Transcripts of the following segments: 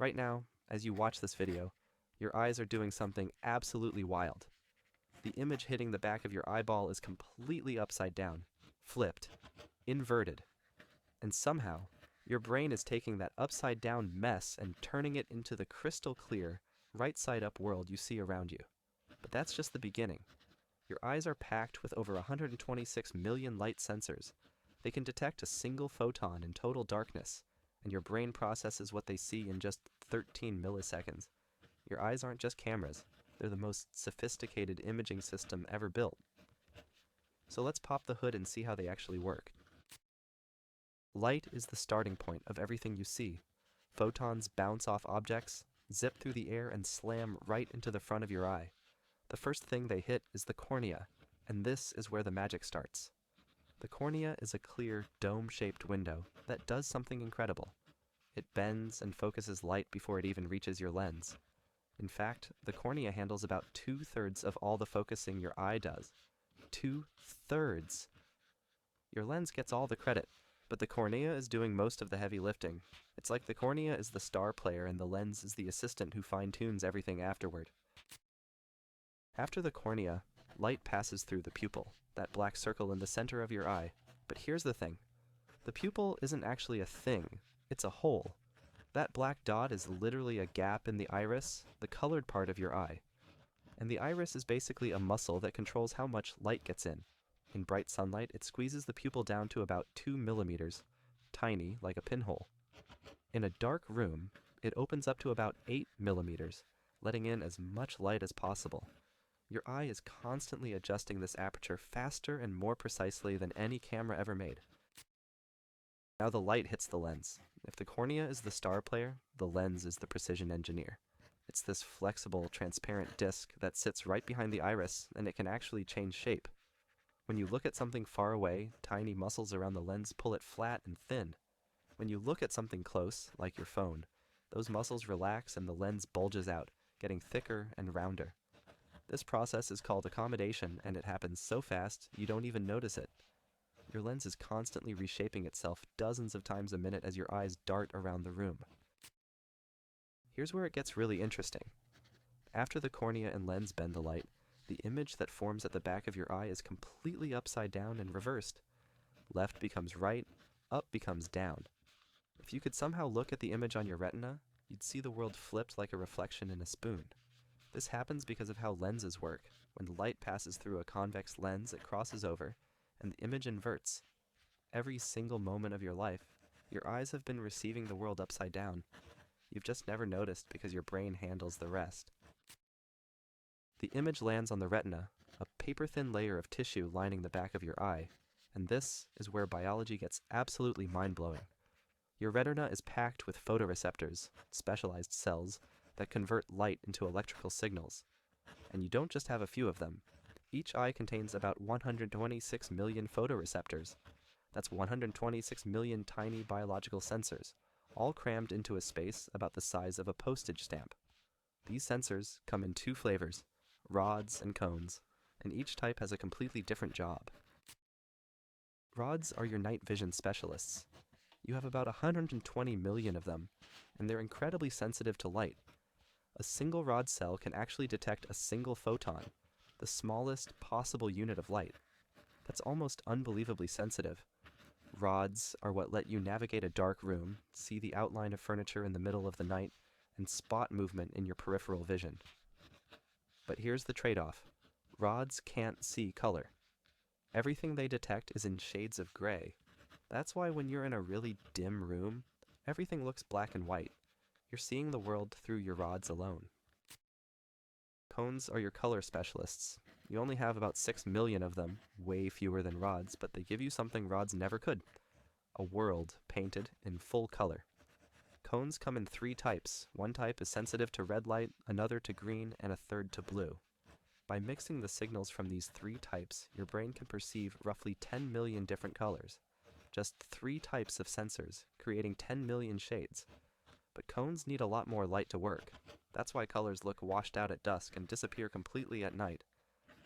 Right now, as you watch this video, your eyes are doing something absolutely wild. The image hitting the back of your eyeball is completely upside down, flipped, inverted, and somehow, your brain is taking that upside down mess and turning it into the crystal clear, right side up world you see around you. But that's just the beginning. Your eyes are packed with over 126 million light sensors. They can detect a single photon in total darkness, and your brain processes what they see in just 13 milliseconds. Your eyes aren't just cameras, they're the most sophisticated imaging system ever built. So let's pop the hood and see how they actually work. Light is the starting point of everything you see. Photons bounce off objects, zip through the air, and slam right into the front of your eye. The first thing they hit is the cornea, and this is where the magic starts. The cornea is a clear, dome-shaped window that does something incredible. It bends and focuses light before it even reaches your lens. In fact, the cornea handles about 2/3 of all the focusing your eye does. 2/3! Your lens gets all the credit, but the cornea is doing most of the heavy lifting. It's like the cornea is the star player and the lens is the assistant who fine-tunes everything afterward. After the cornea, light passes through the pupil, that black circle in the center of your eye. But here's the thing. The pupil isn't actually a thing, it's a hole. That black dot is literally a gap in the iris, the colored part of your eye. And the iris is basically a muscle that controls how much light gets in. In bright sunlight, it squeezes the pupil down to about 2 millimeters, tiny like a pinhole. In a dark room, it opens up to about 8 millimeters, letting in as much light as possible. Your eye is constantly adjusting this aperture faster and more precisely than any camera ever made. Now the light hits the lens. If the cornea is the star player, the lens is the precision engineer. It's this flexible, transparent disc that sits right behind the iris, and it can actually change shape. When you look at something far away, tiny muscles around the lens pull it flat and thin. When you look at something close, like your phone, those muscles relax and the lens bulges out, getting thicker and rounder. This process is called accommodation, and it happens so fast you don't even notice it. Your lens is constantly reshaping itself dozens of times a minute as your eyes dart around the room. Here's where it gets really interesting. After the cornea and lens bend the light, the image that forms at the back of your eye is completely upside down and reversed. Left becomes right, up becomes down. If you could somehow look at the image on your retina, you'd see the world flipped like a reflection in a spoon. This happens because of how lenses work. When light passes through a convex lens, it crosses over, and the image inverts. Every single moment of your life, your eyes have been receiving the world upside down. You've just never noticed because your brain handles the rest. The image lands on the retina, a paper-thin layer of tissue lining the back of your eye, and this is where biology gets absolutely mind-blowing. Your retina is packed with photoreceptors, specialized cells, that convert light into electrical signals. And you don't just have a few of them. Each eye contains about 126 million photoreceptors. That's 126 million tiny biological sensors, all crammed into a space about the size of a postage stamp. These sensors come in 2 flavors, rods and cones, and each type has a completely different job. Rods are your night vision specialists. You have about 120 million of them, and they're incredibly sensitive to light. A single rod cell can actually detect a single photon, the smallest possible unit of light. That's almost unbelievably sensitive. Rods are what let you navigate a dark room, see the outline of furniture in the middle of the night, and spot movement in your peripheral vision. But here's the trade-off. Rods can't see color. Everything they detect is in shades of gray. That's why when you're in a really dim room, everything looks black and white. You're seeing the world through your rods alone. Cones are your color specialists. You only have about 6 million of them, way fewer than rods, but they give you something rods never could. A world painted in full color. Cones come in 3 types. One type is sensitive to red light, another to green, and a third to blue. By mixing the signals from these 3 types, your brain can perceive roughly 10 million different colors. Just 3 types of sensors, creating 10 million shades. But cones need a lot more light to work. That's why colors look washed out at dusk and disappear completely at night.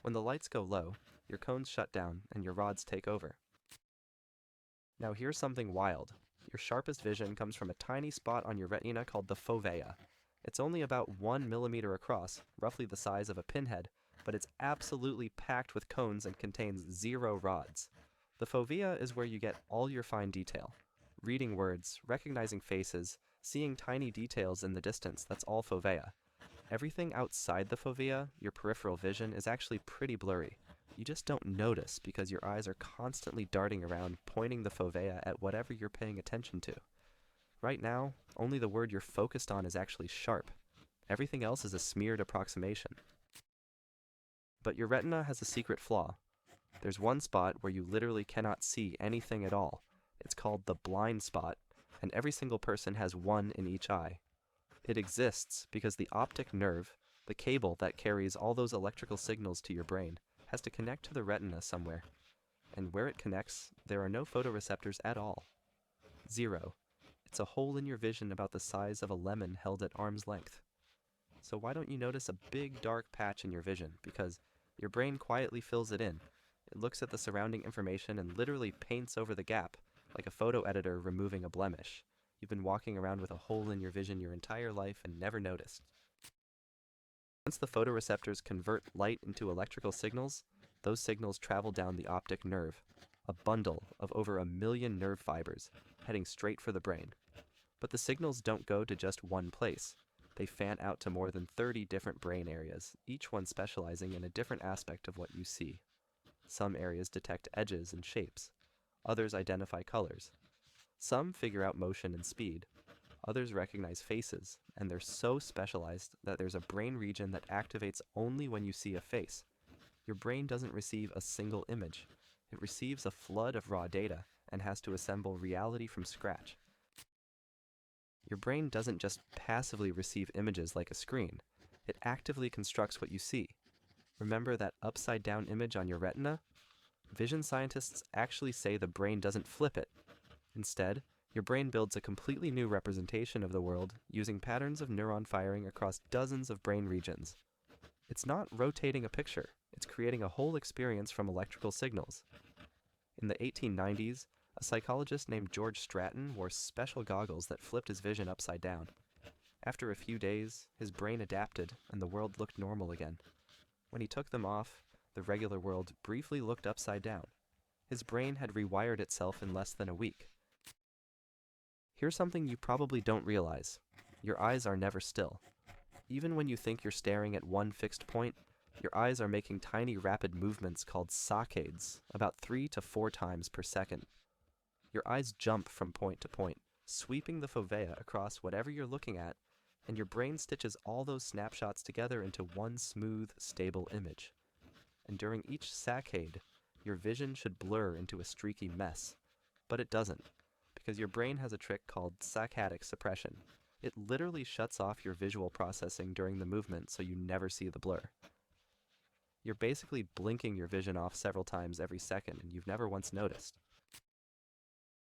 When the lights go low, your cones shut down and your rods take over. Now here's something wild. Your sharpest vision comes from a tiny spot on your retina called the fovea. It's only about 1 millimeter across, roughly the size of a pinhead, but it's absolutely packed with cones and contains 0 rods. The fovea is where you get all your fine detail. Reading words, recognizing faces, seeing tiny details in the distance, that's all fovea. Everything outside the fovea, your peripheral vision, is actually pretty blurry. You just don't notice because your eyes are constantly darting around, pointing the fovea at whatever you're paying attention to. Right now, only the word you're focused on is actually sharp. Everything else is a smeared approximation. But your retina has a secret flaw. There's one spot where you literally cannot see anything at all. It's called the blind spot, and every single person has one in each eye. It exists because the optic nerve, the cable that carries all those electrical signals to your brain, has to connect to the retina somewhere. And where it connects, there are no photoreceptors at all. 0. It's a hole in your vision about the size of a lemon held at arm's length. So why don't you notice a big dark patch in your vision? Because your brain quietly fills it in. It looks at the surrounding information and literally paints over the gap, like a photo editor removing a blemish. You've been walking around with a hole in your vision your entire life and never noticed. Once the photoreceptors convert light into electrical signals, those signals travel down the optic nerve, a bundle of over 1 million nerve fibers, heading straight for the brain. But the signals don't go to just one place. They fan out to more than 30 different brain areas, each one specializing in a different aspect of what you see. Some areas detect edges and shapes. Others identify colors. Some figure out motion and speed. Others recognize faces, and they're so specialized that there's a brain region that activates only when you see a face. Your brain doesn't receive a single image. It receives a flood of raw data and has to assemble reality from scratch. Your brain doesn't just passively receive images like a screen. It actively constructs what you see. Remember that upside-down image on your retina? Vision scientists actually say the brain doesn't flip it. Instead, your brain builds a completely new representation of the world using patterns of neuron firing across dozens of brain regions. It's not rotating a picture, it's creating a whole experience from electrical signals. In the 1890s, a psychologist named George Stratton wore special goggles that flipped his vision upside down. After a few days, his brain adapted and the world looked normal again. When he took them off, the regular world briefly looked upside down. His brain had rewired itself in less than a week. Here's something you probably don't realize. Your eyes are never still. Even when you think you're staring at one fixed point, your eyes are making tiny rapid movements called saccades, about 3 to 4 times per second. Your eyes jump from point to point, sweeping the fovea across whatever you're looking at, and your brain stitches all those snapshots together into one smooth, stable image. And during each saccade, your vision should blur into a streaky mess. But it doesn't, because your brain has a trick called saccadic suppression. It literally shuts off your visual processing during the movement so you never see the blur. You're basically blinking your vision off several times every second and you've never once noticed.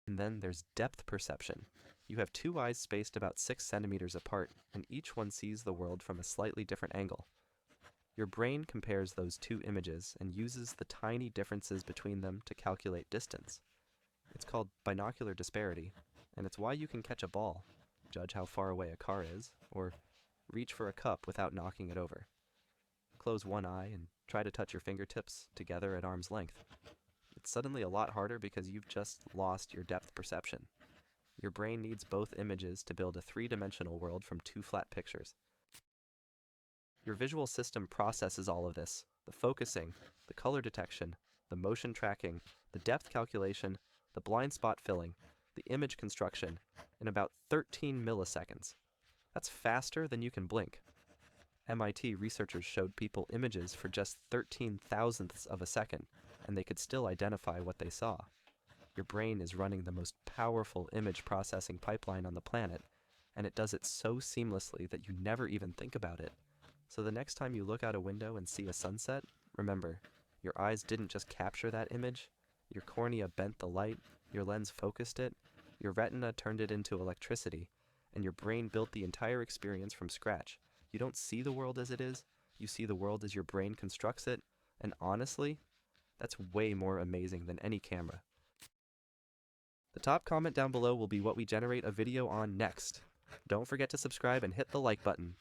And then there's depth perception. You have 2 eyes spaced about 6 centimeters apart, and each one sees the world from a slightly different angle. Your brain compares those 2 images and uses the tiny differences between them to calculate distance. It's called binocular disparity, and it's why you can catch a ball, judge how far away a car is, or reach for a cup without knocking it over. Close one eye and try to touch your fingertips together at arm's length. It's suddenly a lot harder because you've just lost your depth perception. Your brain needs both images to build a 3-dimensional world from 2 flat pictures. Your visual system processes all of this: the focusing, the color detection, the motion tracking, the depth calculation, the blind spot filling, the image construction, in about 13 milliseconds. That's faster than you can blink. MIT researchers showed people images for just 13 thousandths of a second, and they could still identify what they saw. Your brain is running the most powerful image processing pipeline on the planet, and it does it so seamlessly that you never even think about it. So the next time you look out a window and see a sunset, remember, your eyes didn't just capture that image. Your cornea bent the light, your lens focused it, your retina turned it into electricity, and your brain built the entire experience from scratch. You don't see the world as it is, you see the world as your brain constructs it, and honestly, that's way more amazing than any camera. The top comment down below will be what we generate a video on next. Don't forget to subscribe and hit the like button.